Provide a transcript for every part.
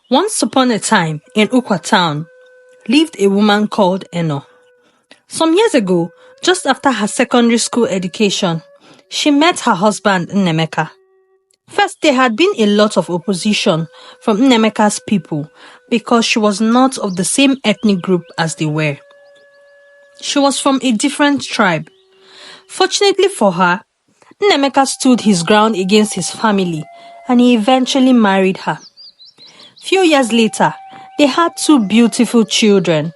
Once upon a time, in Ukwa town, lived a woman called ENO. Some years ago, just after her secondary school education, she met her husband Nnemeka. First, there had been a lot of opposition from Nnemeka's people because she was not of the same ethnic group as they were. She was from a different tribe. Fortunately for her, Nnemeka stood his ground against his family and he eventually married her. Few years later, they had 2 beautiful children,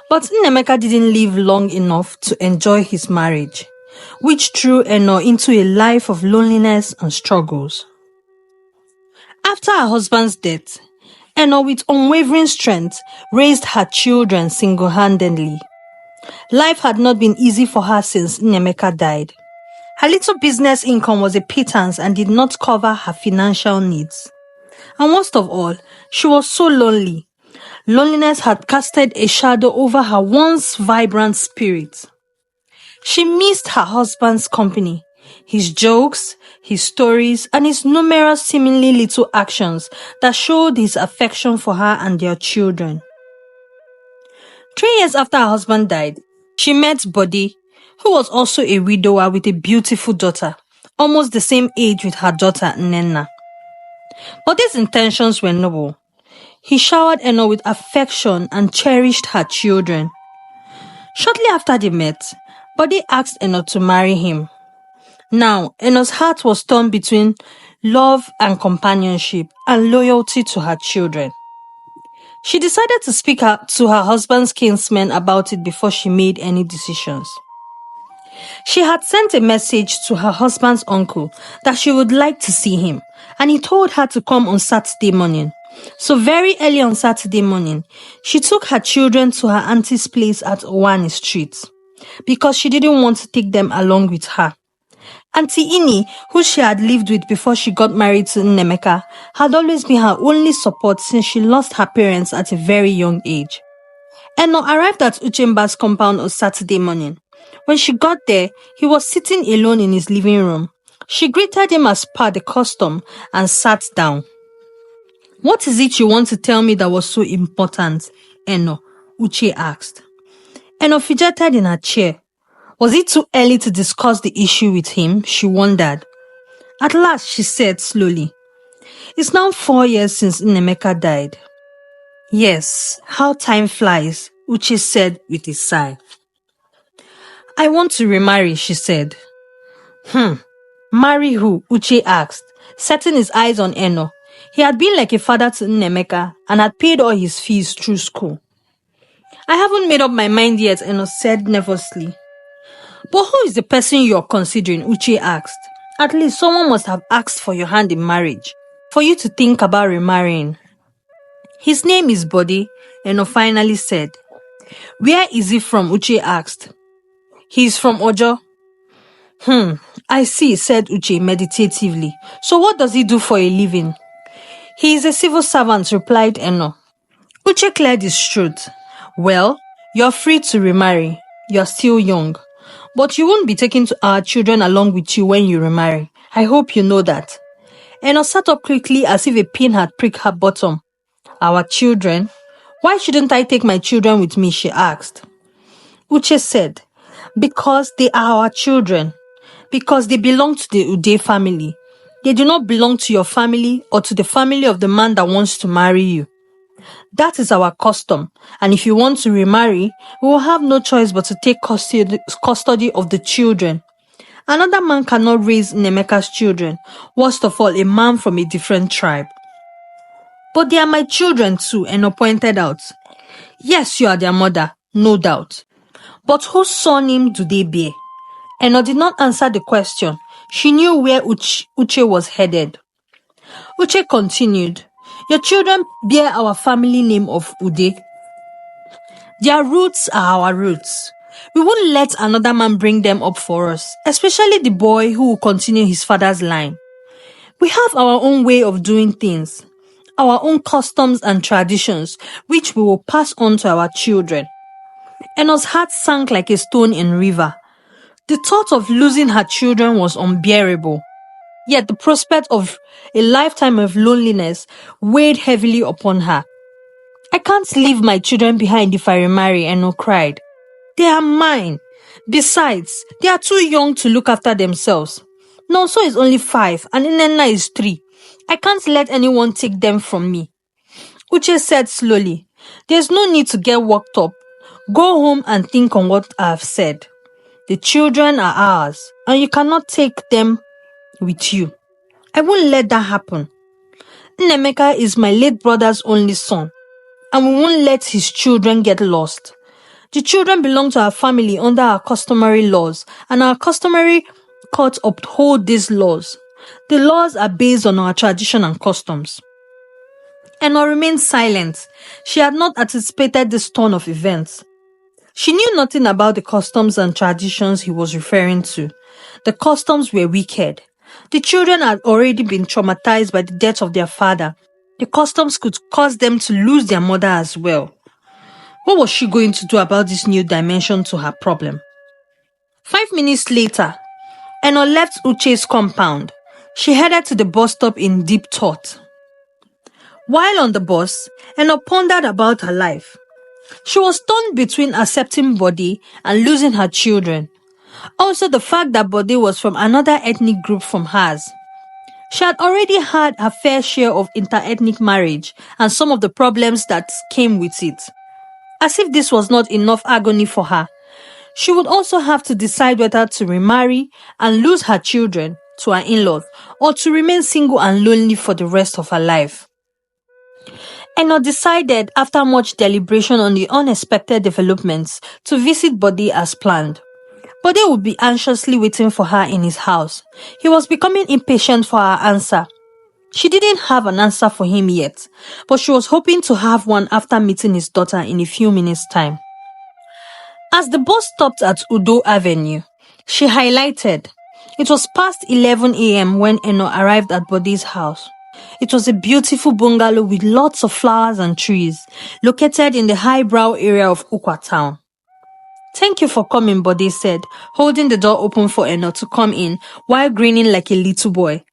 but Nnemeka didn't live long enough to enjoy his marriage, which threw ENO into a life of loneliness and struggles. After her husband's death, ENO with unwavering strength raised her children single-handedly. Life had not been easy for her since Nnemeka died. Her little business income was a pittance and did not cover her financial needs. And worst of all, she was so lonely. Loneliness had casted a shadow over her once vibrant spirit. She missed her husband's company, his jokes, his stories, and his numerous seemingly little actions that showed his affection for her and their children. 3 years after her husband died, she met Bode, who was also a widower with a beautiful daughter, almost the same age with her daughter Nnenna. Bode's intentions were noble. He showered ENO with affection and cherished her children. Shortly after they met, Bode asked ENO to marry him. Now, ENO's heart was torn between love and companionship and loyalty to her children. She decided to speak to her husband's kinsmen about it before she made any decisions. She had sent a message to her husband's uncle that she would like to see him, and he told her to come on Saturday morning. So very early on Saturday morning, she took her children to her auntie's place at Owani Street because she didn't want to take them along with her. Auntie Ini, who she had lived with before she got married to Nnemeka, had always been her only support since she lost her parents at a very young age. ENO arrived at Uchemba's compound on Saturday morning. When she got there, he was sitting alone in his living room. She greeted him as per the custom and sat down. "What is it you want to tell me that was so important, ENO?" Uche asked. ENO fidgeted in her chair. Was it too early to discuss the issue with him? She wondered. At last, she said slowly, "It's now 4 years since Nnemeka died." "Yes, how time flies," Uche said with a sigh. "I want to remarry," she said. Marry who?" Uche asked, setting his eyes on ENO. He had been like a father to Nnemeka and had paid all his fees through school. "I haven't made up my mind yet," ENO said nervously. "But who is the person you're considering?" Uche asked. "At least someone must have asked for your hand in marriage, for you to think about remarrying." "His name is Bode," ENO finally said. "Where is he from?" Uche asked. "He's from Ojo." I see," said Uche meditatively. "So what does he do for a living?" "He is a civil servant," replied ENO. Uche cleared his throat. "Well, you're free to remarry. You're still young. But you won't be taking our children along with you when you remarry. I hope you know that." ENO sat up quickly as if a pin had pricked her bottom. "Our children? Why shouldn't I take my children with me?" she asked. Uche said, "Because they are our children. Because they belong to the Ude family. They do not belong to your family or to the family of the man that wants to marry you. That is our custom, and if you want to remarry, we will have no choice but to take custody of the children. Another man cannot raise Nnemeka's children, worst of all, a man from a different tribe." "But they are my children too," ENO pointed out. "Yes, you are their mother, no doubt. But whose surname do they bear?" ENO did not answer the question. She knew where Uche was headed. Uche continued, "Your children bear our family name of Ude. Their roots are our roots. We won't let another man bring them up for us, especially the boy who will continue his father's line. We have our own way of doing things, our own customs and traditions, which we will pass on to our children." ENO's heart sank like a stone in river. The thought of losing her children was unbearable. Yet the prospect of a lifetime of loneliness weighed heavily upon her. I can't leave my children behind if I remarry, Eno cried. They are mine. Besides, they are too young to look after themselves. Nonso is only 5 and Inenna is 3. I can't let anyone take them from me. Uche said slowly, there's no need to get worked up. Go home and think on what I have said. The children are ours and you cannot take them with you. I won't let that happen. Nnemeka is my late brother's only son and we won't let his children get lost. The children belong to our family under our customary laws, and our customary courts uphold these laws. The laws are based on our tradition and customs. Eno remained silent. She had not anticipated this turn of events. She knew nothing about the customs and traditions he was referring to. The customs were wicked. The children had already been traumatized by the death of their father. The customs could cause them to lose their mother as well. What was she going to do about this new dimension to her problem? 5 minutes later, Eno left Uche's compound. She headed to the bus stop in deep thought. While on the bus, Eno pondered about her life. She was torn between accepting Bode and losing her children. Also the fact that Bode was from another ethnic group from hers. She had already had her fair share of inter-ethnic marriage and some of the problems that came with it. As if this was not enough agony for her, she would also have to decide whether to remarry and lose her children to her in-laws or to remain single and lonely for the rest of her life. Eno decided after much deliberation on the unexpected developments to visit Bode as planned. Bode would be anxiously waiting for her in his house. He was becoming impatient for her answer. She didn't have an answer for him yet, but she was hoping to have one after meeting his daughter in a few minutes' time. As the bus stopped at Udo Avenue, she highlighted. It was past 11 a.m. when Eno arrived at Bode's house. It was a beautiful bungalow with lots of flowers and trees, located in the highbrow area of Ukwa town. Thank you for coming, Bode said, holding the door open for Eno to come in while grinning like a little boy.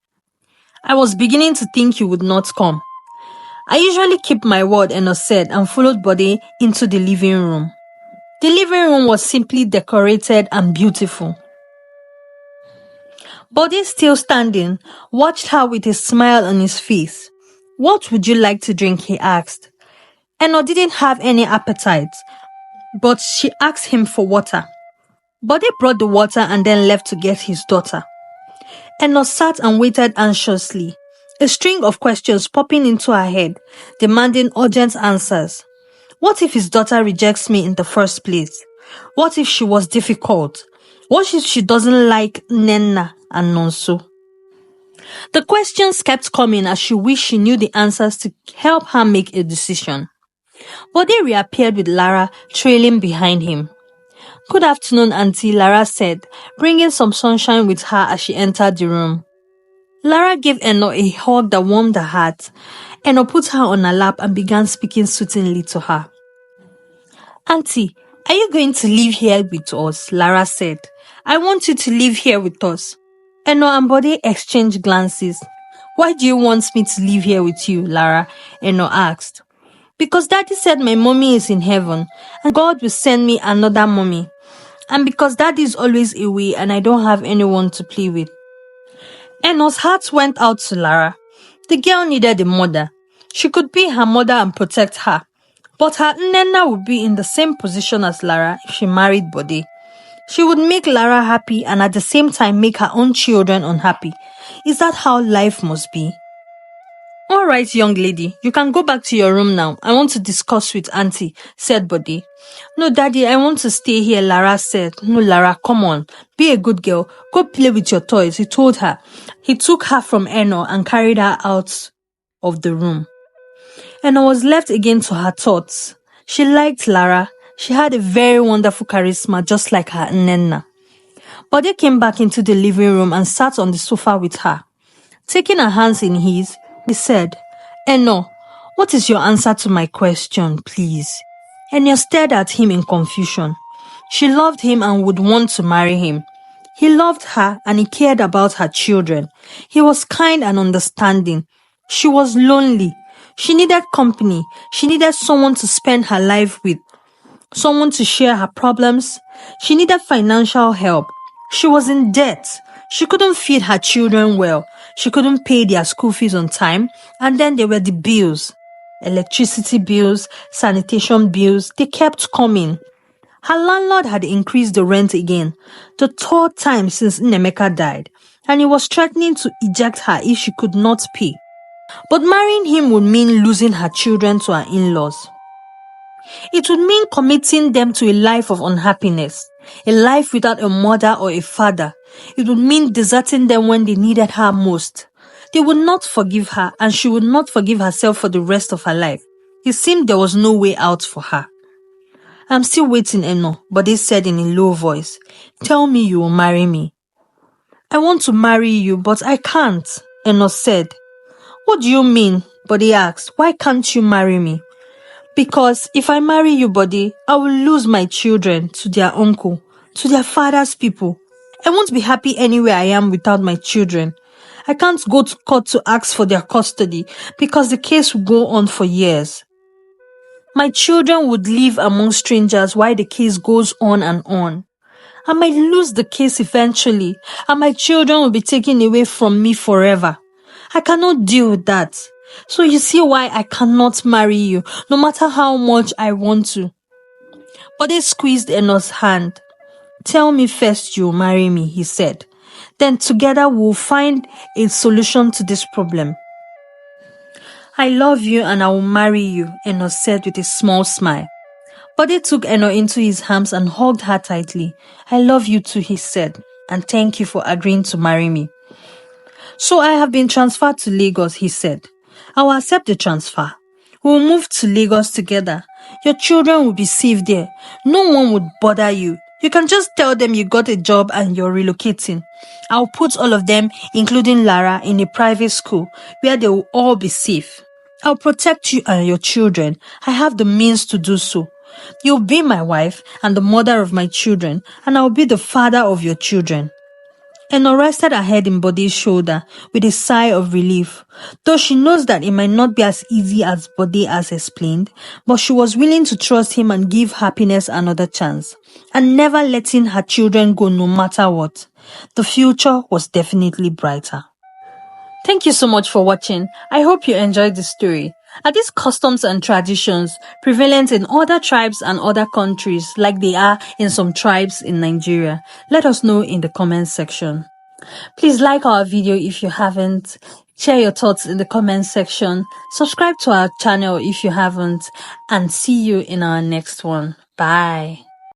I was beginning to think you would not come. I usually keep my word, Eno said, and followed Bode into the living room. The living room was simply decorated and beautiful. Bode, still standing, watched her with a smile on his face. What would you like to drink? He asked. Eno didn't have any appetite, but she asked him for water. Bode brought the water and then left to get his daughter. Eno sat and waited anxiously, a string of questions popping into her head, demanding urgent answers. What if his daughter rejects me in the first place? What if she was difficult? What if she doesn't like Nenna and Nonso? The questions kept coming as she wished she knew the answers to help her make a decision. Bode reappeared with Lara trailing behind him. Good afternoon, Auntie, Lara said, bringing some sunshine with her as she entered the room. Lara gave Eno a hug that warmed her heart. Eno put her on her lap and began speaking soothingly to her. Auntie, are you going to live here with us? Lara said. I want you to live here with us. Eno and Bode exchanged glances. Why do you want me to live here with you, Lara? Eno asked. Because Daddy said my mommy is in heaven and God will send me another mommy. And because Daddy is always away and I don't have anyone to play with. Eno's heart went out to Lara. The girl needed a mother. She could be her mother and protect her. But her Nnenna would be in the same position as Lara if she married Bode. She would make Lara happy and at the same time make her own children unhappy. Is that how life must be? All right, young lady, you can go back to your room now. I want to discuss with Auntie, said Bode. No, Daddy, I want to stay here, Lara said. No, Lara, come on. Be a good girl. Go play with your toys, he told her. He took her from Eno and carried her out of the room. Eno was left again to her thoughts. She liked Lara. She had a very wonderful charisma, just like her Nnenna. Bode came back into the living room and sat on the sofa with her. Taking her hands in his, he said, Eno, what is your answer to my question, please? Eno stared at him in confusion. She loved him and would want to marry him. He loved her and he cared about her children. He was kind and understanding. She was lonely. She needed company. She needed someone to spend her life with, someone to share her problems. She needed financial help. She was in debt. She couldn't feed her children well. She couldn't pay their school fees on time. And then there were the bills. Electricity bills, sanitation bills, they kept coming. Her landlord had increased the rent again, the third time since Nnemeka died, and he was threatening to eject her if she could not pay. But marrying him would mean losing her children to her in-laws. It would mean committing them to a life of unhappiness, a life without a mother or a father. It would mean deserting them when they needed her most. They would not forgive her, and she would not forgive herself for the rest of her life. It seemed there was no way out for her. I'm still waiting, Eno, but they said in a low voice, "Tell me you will marry me." "I want to marry you, but I can't," Eno said. "What do you mean?" Buddy asked. "Why can't you marry me?" "Because if I marry you, Buddy, I will lose my children to their uncle, to their father's people. I won't be happy anywhere I am without my children. I can't go to court to ask for their custody because the case will go on for years. My children would live among strangers while the case goes on and on. I might lose the case eventually, and my children will be taken away from me forever. I cannot deal with that. So you see why I cannot marry you, no matter how much I want to." But they squeezed Eno's hand. "Tell me first you'll marry me," he said. "Then together we'll find a solution to this problem." "I love you and I will marry you," Eno said with a small smile. Buddy took Eno into his arms and hugged her tightly. "I love you too," he said, "and thank you for agreeing to marry me." "So I have been transferred to Lagos," he said. "I will accept the transfer. We will move to Lagos together. Your children will be safe there. No one would bother you. You can just tell them you got a job and you're relocating. I'll put all of them, including Lara, in a private school where they will all be safe. I'll protect you and your children. I have the means to do so. You'll be my wife and the mother of my children, and I'll be the father of your children." Eno rested her head in Bode's shoulder with a sigh of relief, though she knows that it might not be as easy as Bode has explained, but she was willing to trust him and give happiness another chance, and never letting her children go no matter what. The future was definitely brighter. Thank you so much for watching. I hope you enjoyed the story. Are these customs and traditions prevalent in other tribes and other countries like they are in some tribes in Nigeria? Let us know in the comment section. Please like our video if you haven't. Share your thoughts in the comment section. Subscribe to our channel if you haven't. And see you in our next one. Bye.